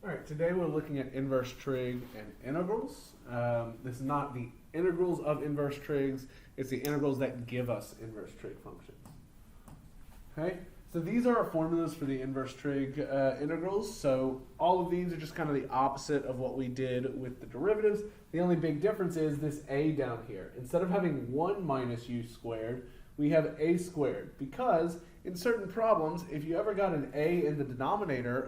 All right, today we're looking at inverse trig and integrals. This is not the integrals of inverse trigs, it's the integrals that give us inverse trig functions. Okay, so these are our formulas for the inverse trig integrals. So all of these are just kind of the opposite of what we did with the derivatives. The only big difference is this a down here. Instead of having 1 minus u squared, we have a squared, because in certain problems, if you ever got an a in the denominator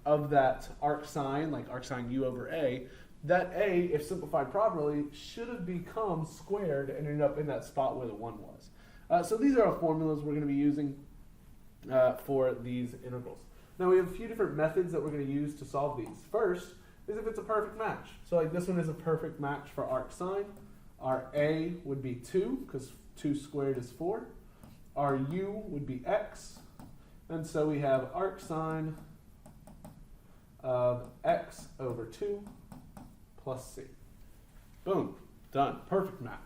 of that arc sign, like arc sine u over a, that a, if simplified properly, should have become squared and ended up in that spot where the 1 was. So these are our formulas we're going to be using for these integrals. Now we have a few different methods that we're going to use to solve these. First is if it's a perfect match. So like this one is a perfect match for arc sine. Our a would be 2, because 2 squared is 4. Our u would be x, and so we have arc sine of x over 2 plus c. Boom, done, perfect match.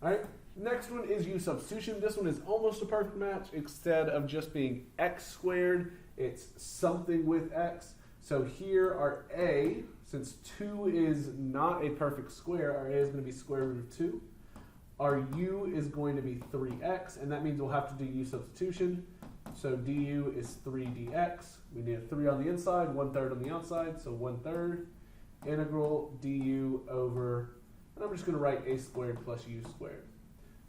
All right, next one is u substitution. This one is almost a perfect match. Instead of just being x squared, it's something with x. So here our a, since 2 is not a perfect square, our a is going to be square root of 2. Our u is going to be 3x, and that means we'll have to do u substitution. So du is 3 dx. We need a 3 on the inside, 1/3 on the outside, so 1/3 integral du over, and I'm just going to write a squared plus u squared.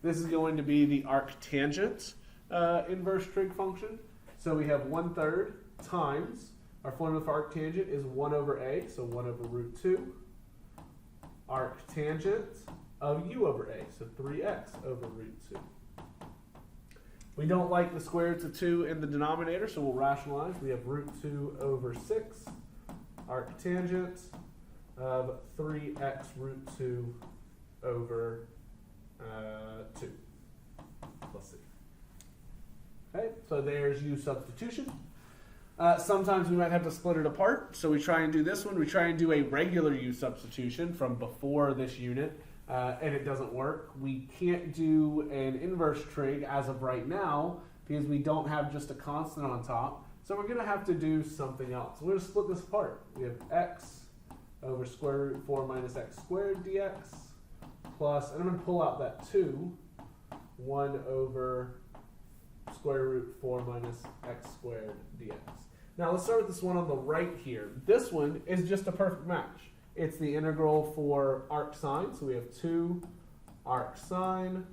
This is going to be the arctangent inverse trig function. So we have 1/3 times, our formula for arctangent is 1 over a, so 1 over root 2. Arctangent of u over a, so 3x over root 2. We don't like the square roots of 2 in the denominator, so we'll rationalize. We have root 2 over 6, arctangent of 3x root 2 over 2 plus c. Okay, so there's u substitution. Sometimes we might have to split it apart, so we try and do this one. We try and do a regular u substitution from before this unit. And it doesn't work. We can't do an inverse trig as of right now because we don't have just a constant on top. So we're going to have to do something else. We're going to split this apart. We have x over square root 4 minus x squared dx plus, and I'm going to pull out that 2, 1 over square root 4 minus x squared dx. Now let's start with this one on the right here. This one is just a perfect match. It's the integral for arc sine, so we have 2 arc sine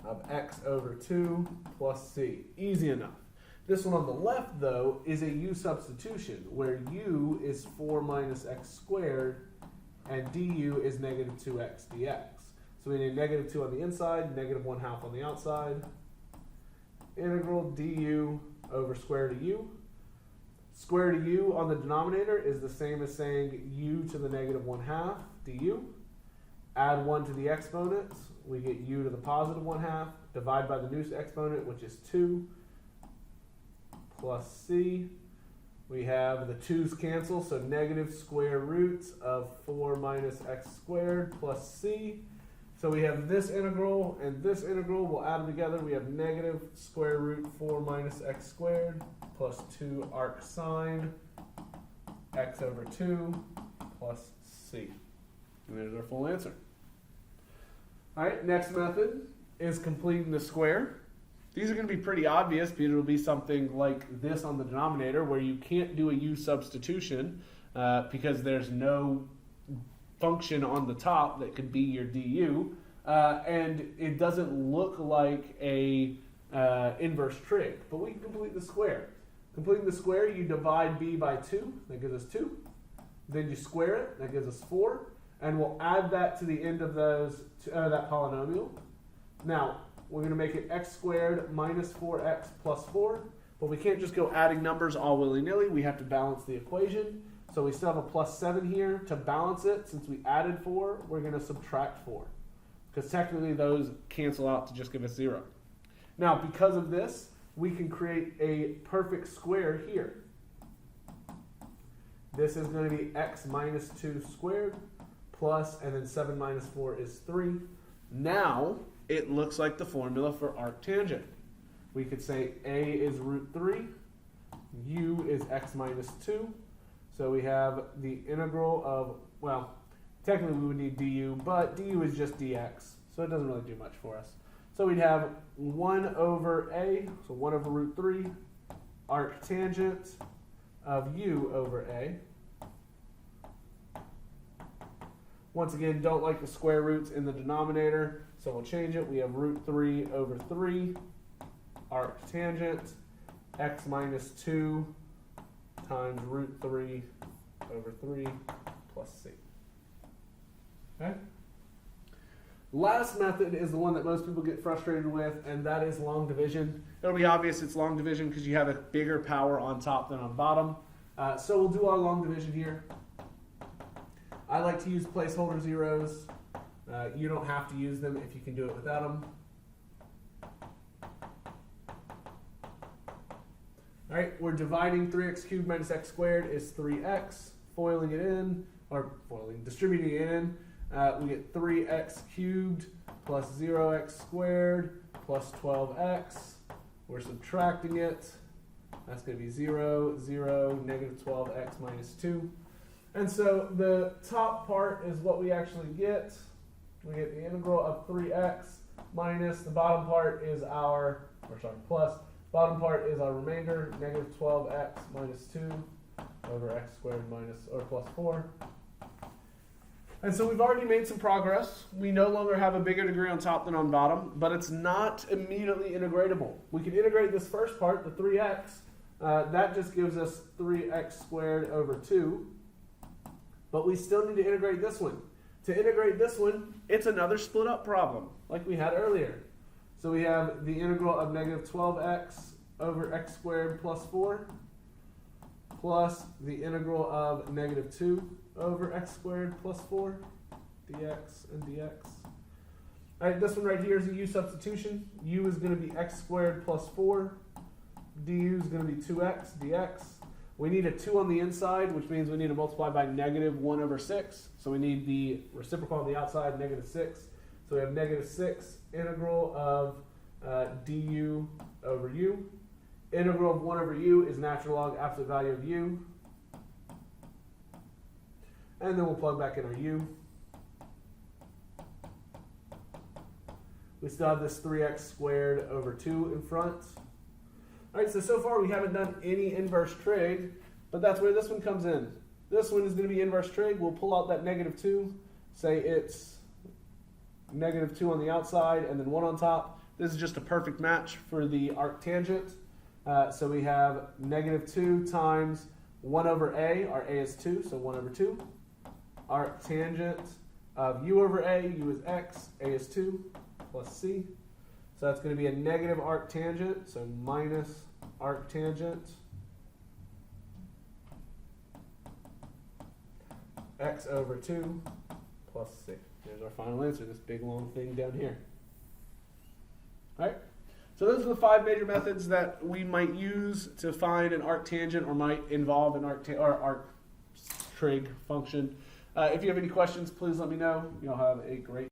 of x over 2 plus c. Easy enough. This one on the left, though, is a u substitution, where u is 4 minus x squared, and du is negative 2x dx. So we need negative 2 on the inside, negative 1/2 on the outside. Integral du over square root of u. Square root of u on the denominator is the same as saying u to the negative 1/2 du. Add 1 to the exponents, we get u to the positive 1/2. Divide by the new exponent, which is 2, plus c. We have the 2's cancel, so negative square roots of 4 minus x squared plus c. So we have this integral and this integral. We'll add them together. We have negative square root 4 minus x squared plus 2 arc sine x over 2 plus c. And there's our full answer. All right, next method is completing the square. These are going to be pretty obvious because it'll be something like this on the denominator where you can't do a u substitution because there's no function on the top that could be your du, and it doesn't look like a inverse trig, but we can complete the square. Completing the square, you divide b by 2, that gives us 2. Then you square it, that gives us 4, and we'll add that to the end of that polynomial. Now, we're going to make it x squared minus 4x plus 4, but we can't just go adding numbers all willy-nilly. We have to balance the equation. So we still have a plus 7 here. To balance it, since we added 4, we're going to subtract 4. Because technically those cancel out to just give us 0. Now, because of this, we can create a perfect square here. This is going to be x minus 2 squared plus, and then 7 minus 4 is 3. Now, it looks like the formula for arctangent. We could say a is root 3 u is x minus 2. So we have the integral of, well, technically we would need du, but du is just dx, so it doesn't really do much for us. So we'd have 1 over a, so 1 over root 3, arctangent of u over a. Once again, don't like the square roots in the denominator, so we'll change it. We have root 3 over 3, arctangent, x minus 2 times root 3 over 3 plus c. Okay? Last method is the one that most people get frustrated with, and that is long division. It'll be obvious it's long division because you have a bigger power on top than on bottom. So we'll do our long division here. I like to use placeholder zeros. You don't have to use them if you can do it without them. All right, we're dividing 3x cubed minus x squared is 3x. Foiling it in, or distributing it in, we get 3x cubed plus 0x squared plus 12x. We're subtracting it. That's going to be 0, 0, negative 12x minus 2. And so the top part is what we actually get. We get the integral of 3x minus the bottom part is our, plus. Bottom part is our remainder, negative 12x minus 2 over x squared minus, or plus 4. And so we've already made some progress. We no longer have a bigger degree on top than on bottom, but it's not immediately integratable. We can integrate this first part, the 3x. That just gives us 3x squared over 2. But we still need to integrate this one. To integrate this one, it's another split up problem, like we had earlier. So we have the integral of negative 12x over x squared plus 4 plus the integral of negative 2 over x squared plus 4 dx and dx. All right, this one right here is a u substitution. U is going to be x squared plus 4. Du is going to be 2x dx. We need a 2 on the inside, which means we need to multiply by negative 1 over 6. So we need the reciprocal on the outside, negative 6. So we have negative 6 integral of du over u. Integral of 1 over u is natural log absolute value of u. And then we'll plug back in our u. We still have this 3x squared over 2 in front. All right, so far we haven't done any inverse trig, but that's where this one comes in. This one is going to be inverse trig. We'll pull out that negative 2, say it's negative 2 on the outside and then 1 on top. This is just a perfect match for the arctangent. So we have negative 2 times 1 over a. Our a is 2, so 1 over 2. Arctangent of u over a. U is x. A is 2 plus c. So that's going to be a negative arctangent, so minus arctangent x over 2 plus c. There's our final answer, this big long thing down here. All right, so those are the 5 major methods that we might use to find an arctangent or might involve an arc trig function. If you have any questions, please let me know. You'll have a great